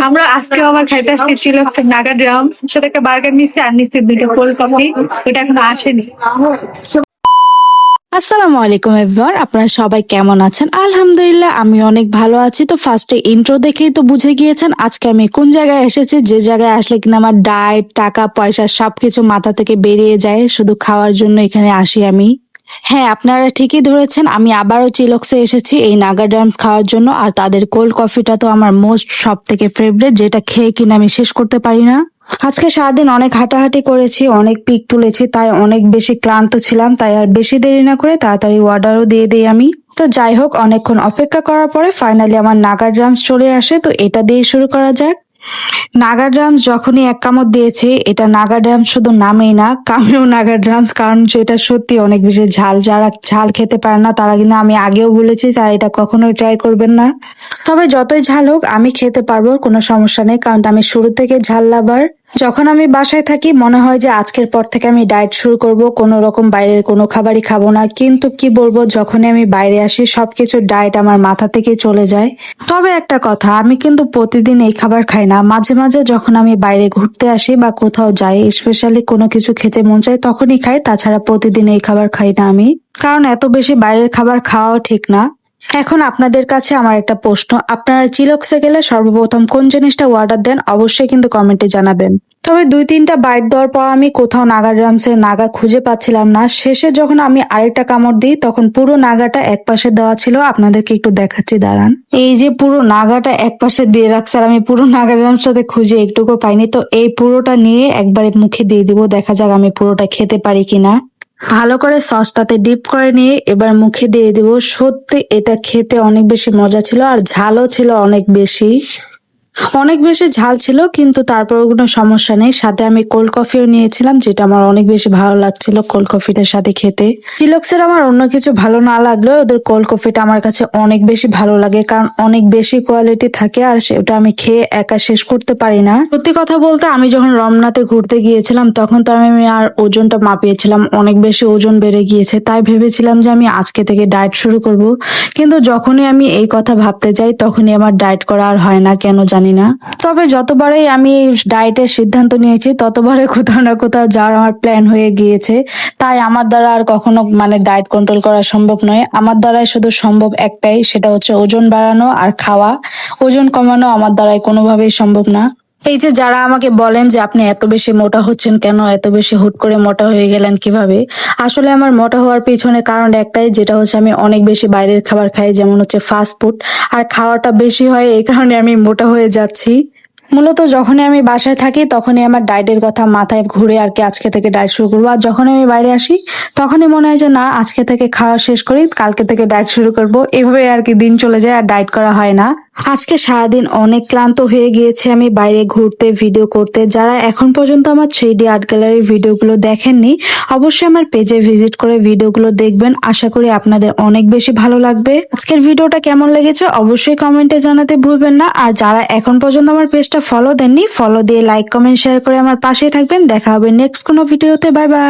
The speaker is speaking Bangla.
আমরা আজকে আবার খাইতে আসছি ছিল নাগা ড্রামস সাথে একটা বার্গার নিচ্ছি আর নিচ্ছি দুটো কোল্ড কফি। এটা এখনো আসেনি। আসসালামু আলাইকুম এভরিওয়ান, আপনারা সবাই কেমন আছেন? আলহামদুলিল্লাহ আমি অনেক ভালো আছি। তো ফার্স্টে ইন্ট্রো দেখেই তো বুঝে গিয়েছেন আজকে আমি কোন জায়গায় এসেছি, যে জায়গায় আসলে কিনা আমার ডায়েট, টাকা পয়সা সবকিছু মাথা থেকে বেরিয়ে যায়, শুধু খাওয়ার জন্য এখানে আসি আমি। হ্যাঁ, আপনারা ঠিকই ধরেছেন, আমি আবারও চিলক্সে এসেছি এই নাগা ড্রামস খাওয়ার জন্য। আর তাদের কোল্ড কফিটা তো আমার মোস্ট সব থেকে ফেভারিট, যেটা খেয়ে কিনা আমি শেষ করতে পারি না। আজকে সারাদিন অনেক হাঁটাহাঁটি করেছি, অনেক পিক তুলেছি, তাই অনেক বেশি ক্লান্ত ছিলাম। তাই আর বেশি দেরি না করে তাড়াতাড়ি অর্ডারও দিয়ে দিই আমি। তো যাই হোক, অনেকক্ষণ অপেক্ষা করার পরে ফাইনালি আমার নাগা ড্রামস চলে আসে। তো এটা দিয়ে শুরু করা যাক। নাগা ড্রামস যখনই এক কামড় দিয়েছে, এটা নাগা ড্রামস শুধু নামেই না, কামেও নাগা ড্রামস, কারণ সেটা সত্যি অনেক বেশি ঝাল। যারা ঝাল খেতে পারে না তারা কিন্তু, আমি আগেও বলেছি, তাই এটা কখনোই ট্রাই করবেন না। তবে যতই ঝাল হোক আমি খেতে পারবো, কোনো সমস্যা নেই, কারণ আমি শুরু থেকে ঝাল লাভার। যখন আমি বাসায় থাকি মনে হয় যে আজকের পর থেকে আমি ডায়েট শুরু করব, কোনো রকম বাইরের কোনো খাবারই খাবো না। কিন্তু কি বলবো, যখনই আমি বাইরে আসি সবকিছু ডায়েট আমার মাথা থেকে চলে যায়। তবে একটা কথা, আমি কিন্তু প্রতিদিন এই খাবার খাই না, মাঝে মাঝে যখন আমি বাইরে ঘুরতে আসি বা কোথাও যাই, স্পেশালি কোনো কিছু খেতে মন চায় তখনই খাই। তাছাড়া প্রতিদিন এই খাবার খাই না আমি, কারণ এত বেশি বাইরের খাবার খাওয়াও ঠিক না। এখন আপনাদের কাছে আমার একটা প্রশ্ন, আপনারা চিলক্সে গেলে সর্বপ্রথম কোন জিনিসটা অর্ডার দেন? অবশ্যই কিন্তু কমেন্টে জানাবেন। তবে 2-3টা বাইট দেওয়ার পর আমি কোথাও নাগা ড্রামসের নাগা খুঁজে পাচ্ছিলাম না। শেষে যখন আমি আরেকটা কামড় দিই তখন পুরো নাগাটা এক পাশে দেওয়া ছিল। আপনাদেরকে একটু দেখাচ্ছি, দাঁড়ান। এই যে পুরো নাগাটা এক পাশে দিয়ে রাখছে, আর আমি পুরো নাগা ড্রামস সাথে খুঁজে একটুকু পাইনি। তো এই পুরোটা নিয়ে একবারে মুখে দিয়ে দিব, দেখা যাক আমি পুরোটা খেতে পারি কিনা। ভালো করে সসটাতে ডিপ করে নিয়ে এবার মুখে দিয়ে দিব। সত্যি এটা খেতে অনেক বেশি মজা ছিল, আর ঝালও ছিল অনেক বেশি। অনেক বেশি ঝাল ছিল, কিন্তু তারপর কোনো সমস্যা নেই। সাথে আমি কোল্ড কফিও নিয়েছিলাম, যেটা আমার অনেক বেশি ভালো লাগছিল কোল্ড কফিটার সাথে খেতে। চিলক্সের আমার অন্য কিছু ভালো না লাগলেও ওদের কোল্ড কফিটা আমার কাছে অনেক বেশি ভালো লাগে, কারণ অনেক বেশি কোয়ালিটি থাকে, আর সেটা আমি খেয়ে একা শেষ করতে পারি না। সত্যি কথা বলতে, আমি যখন রমনাতে ঘুরতে গিয়েছিলাম তখন তো আমি আর ওজনটা মাপিয়েছিলাম, অনেক বেশি ওজন বেড়ে গিয়েছে। তাই ভেবেছিলাম যে আমি আজকে থেকে ডায়েট শুরু করব, কিন্তু যখনই আমি এই কথা ভাবতে যাই তখনই আমার ডায়েট করা আর হয় না, কেন জানি না। তবে যতবারই আমি ডায়েটের সিদ্ধান্ত নিয়েছি ততবারে কোথাও না কোথাও যাওয়ার আমার প্ল্যান হয়ে গিয়েছে। তাই আমার দ্বারা আর কখনো ডায়েট কন্ট্রোল করা সম্ভব নয়। আমার দ্বারাই শুধু সম্ভব একটাই, সেটা হচ্ছে ওজন বাড়ানো আর খাওয়া। ওজন কমানো আমার দ্বারাই কোনোভাবেই সম্ভব না। এই যে যারা আমাকে বলেন যে আপনি এত বেশি মোটা হচ্ছেন কেন, এত বেশি হুট করে মোটা হয়ে গেলেন কিভাবে, আসলে আমার মোটা হওয়ার পিছনে কারণ একটাই, যেটা হচ্ছে আমি অনেক বেশি বাইরের খাবার খাই, যেমন হচ্ছে ফাস্ট ফুড। আর খাওয়াটা বেশি হয়, এই কারণে আমি মোটা হয়ে যাচ্ছি। মূলত যখনই আমি বাসায় থাকি তখনই আমার ডায়েটের কথা মাথায় ঘুরে আর কি, আজকে থেকে ডায়েট শুরু করবো। আর যখন আমি বাইরে আসি তখনই মনে হয় যে না, আজকে থেকে খাওয়া শেষ করি, কালকে থেকে ডায়েট শুরু করব। এভাবে আর কি দিন চলে যায়, আর ডায়েট করা হয় না। আজকে সারাদিন অনেক ক্লান্ত হয়ে গিয়েছে আমি বাইরে ঘুরতে, ভিডিও করতে। যারা এখন পর্যন্ত আমার 3D আর্ট গ্যালারির ভিডিওগুলো দেখেননি, অবশ্যই আমার পেজে ভিজিট করে ভিডিওগুলো দেখবেন। আশা করি আপনাদের অনেক বেশি ভালো লাগবে। আজকের ভিডিওটা কেমন লেগেছে অবশ্যই কমেন্টে জানাতে ভুলবেন না। আর যারা এখন পর্যন্ত আমার পেজটা ফলো দেননি, ফলো দিয়ে লাইক, কমেন্ট, শেয়ার করে আমার পাশেই থাকবেন। দেখা হবে নেক্সট কোনো ভিডিওতে। Bye bye.